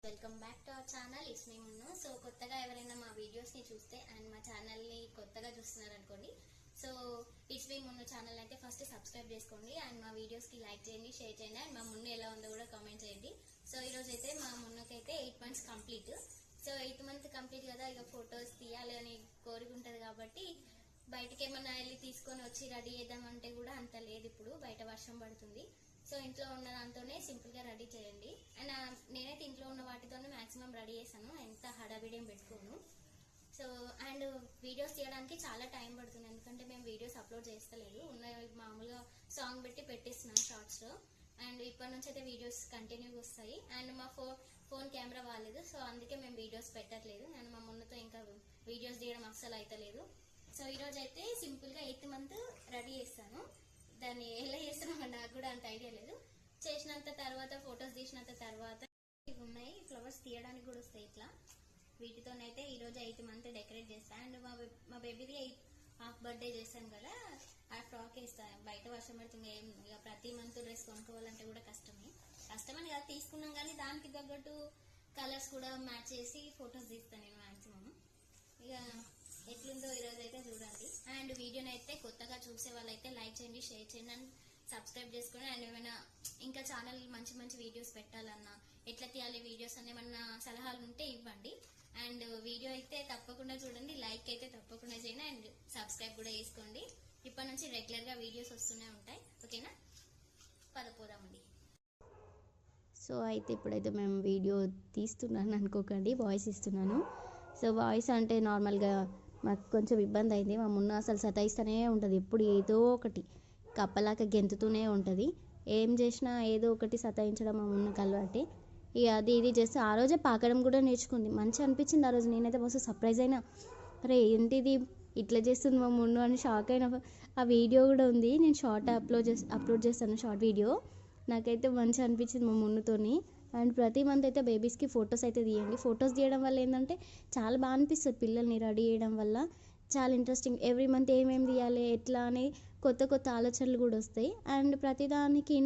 Welcome back to our channel. It's me Munnu. So కొత్తగా ఎవరైనా మా వీడియోస్ని చూస్తే అండ్ మా ఛానల్ని కొత్తగా చూస్తున్నారనుకోండి, so it's me Munnu channel అయితే ఫస్ట్ సబ్స్క్రైబ్ చేసుకోండి అండ్ మా వీడియోస్కి లైక్ చేయండి, షేర్ చేయండి అండ్ మా మున్ను ఎలా ఉందో కూడా కామెంట్ చేయండి. సో ఈరోజు అయితే మా మున్నుకైతే 8 months complete. So 8 month complete కదా, ఇక ఫొటోస్ తీయాలి అని కోరిక ఉంటుంది కాబట్టి బయటకి ఏమన్నా వెళ్ళి తీసుకొని వచ్చి రెడీ చేద్దామంటే కూడా అంత లేదు. ఇప్పుడు బయట వర్షం పడుతుంది. సో ఇంట్లో ఉన్న దాంతోనే సింపుల్గా రెడీ చేయండి. అండ్ నేనైతే ఇంట్లో ఉన్న వాటితోనే మ్యాక్సిమం రెడీ చేశాను, ఎంత హడావిడేం పెట్టుకోను. సో అండ్ వీడియోస్ తీయడానికి చాలా టైం పడుతుంది, ఎందుకంటే మేము వీడియోస్ అప్లోడ్ చేస్తలేదు. ఉన్న మామూలుగా సాంగ్ పెట్టి పెట్టిస్తున్నాం షార్ట్స్లో. అండ్ ఇప్పటి నుంచి అయితే వీడియోస్ కంటిన్యూగా వస్తాయి. అండ్ మా ఫోన్ కెమెరా బాగాలేదు, సో అందుకే మేము వీడియోస్ పెట్టట్లేదు. అండ్ మా మున్నతో ఇంకా వీడియోస్ తీయడం అస్సలు అవుతలేదు. సో ఈరోజు అయితే సింపుల్గా 8th month రెడీ చేస్తాను. దాన్ని ఎలా చేస్తానో నాకు కూడా అంత ఐడియా లేదు. చేసినంత తర్వాత ఫొటోస్ తీసినంత తర్వాత ఇవి ఉన్నాయి, ఫ్లవర్స్ తీయడానికి కూడా వస్తాయి. ఇట్లా వీటితోనైతే ఈరోజు 8th month డెకరేట్ చేస్తాను. అండ్ మా బేబీది హాఫ్ బర్త్డే చేస్తాను కదా, ఆ ఫ్రాక్ వేస్తాను. బయట వర్షం పడుతుంది, ఇక ప్రతి మంత్ డ్రెస్ కొనుక్కోవాలంటే కూడా కష్టమని కదా తీసుకున్నాం, కానీ దానికి తగ్గట్టు కలర్స్ కూడా మ్యాచ్ చేసి ఫొటోస్ తీస్తాను నేను మ్యాక్సిమం. ఇక ఎట్లుందో ఈరోజు అయితే చూడండి. అండ్ వీడియోని అయితే కొత్తగా చూసే వాళ్ళైతే లైక్ చేయండి, షేర్ చేయండి అండ్ సబ్స్క్రైబ్ చేసుకోండి. అండ్ ఏమైనా ఇంకా ఛానల్ మంచి మంచి వీడియోస్ పెట్టాలన్నా, ఎట్లా తీయాలి వీడియోస్ అని ఏమన్నా సలహాలు ఉంటే ఇవ్వండి. అండ్ వీడియో అయితే తప్పకుండా చూడండి, లైక్ అయితే తప్పకుండా చేయండి అండ్ సబ్స్క్రైబ్ కూడా చేసుకోండి. ఇప్పటి నుంచి రెగ్యులర్గా వీడియోస్ వస్తూనే ఉంటాయి. ఓకేనా, పదపోదామండి. సో అయితే ఇప్పుడైతే మేము వీడియో తీస్తున్నాను అనుకోకండి, వాయిస్ ఇస్తున్నాను. సో వాయిస్ అంటే నార్మల్గా మాకు కొంచెం ఇబ్బంది అయింది. మా మున్న అసలు సతాయిస్తూనే ఉంటుంది, ఎప్పుడు ఏదో ఒకటి కప్పలాక గెంతుతూనే ఉంటుంది. ఏం చేసినా ఏదో ఒకటి సతాయించడం మా మున్నకు అలవాటే. ఇక అది ఇది చేస్తే ఆ రోజే పాకడం కూడా నేర్చుకుంది. మంచిగా అనిపించింది ఆ రోజు. నేనైతే మస్తు సర్ప్రైజ్ అయినా, అరే ఏంటిది ఇట్లా చేస్తుంది మా మున్ను అని షాక్ అయినా. ఆ వీడియో కూడా ఉంది, నేను షార్ట్ అప్లోడ్ చేస్తాను, షార్ట్ వీడియో. నాకైతే మంచిగా అనిపించింది మా మున్నుతోని. అండ్ ప్రతి మంత్ అయితే బేబీస్కి ఫొటోస్ అయితే తీయండి. ఫొటోస్ తీయడం వల్ల ఏంటంటే చాలా బాగా అనిపిస్తుంది, పిల్లల్ని రెడీ చేయడం వల్ల చాలా ఇంట్రెస్టింగ్. ఎవ్రీ మంత్ ఏమేమి తీయాలి ఎట్లా అని కొత్త కొత్త ఆలోచనలు కూడా వస్తాయి. అండ్ ప్రతిదానికి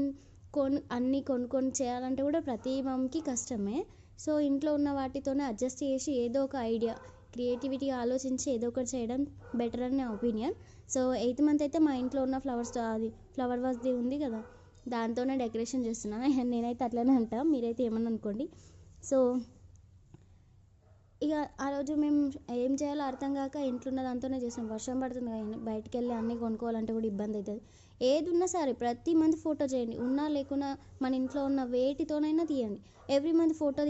అన్నీ కొనుక్కొని చేయాలంటే కూడా ప్రతి మమ్మకి కష్టమే. సో ఇంట్లో ఉన్న వాటితోనే అడ్జస్ట్ చేసి ఏదో ఒక ఐడియా క్రియేటివిటీగా ఆలోచించి ఏదో ఒకటి చేయడం బెటర్ అని నా ఒపీనియన్. సో 8th month అయితే మా ఇంట్లో ఉన్న ఫ్లవర్ వాజ్ది ఉంది కదా, దాంతోనే డెకరేషన్ చేస్తున్నాను. నేనైతే అట్లనే అంటా, మీరైతే ఏమన్నా అనుకోండి. సో ఇక ఆ రోజు మేము ఏం చేయాలో అర్థం కాక ఇంట్లో ఉన్న దాంతోనే చేస్తాం. వర్షం పడుతుంది కదా, బయటికి వెళ్ళి అన్నీ కొనుక్కోవాలంటే కూడా ఇబ్బంది అవుతుంది. ఏది ఉన్నా సరే ప్రతి మంత్ ఫోటో చేయండి, ఉన్నా లేకున్నా మన ఇంట్లో ఉన్న వేటితోనైనా తీయండి. Every month photo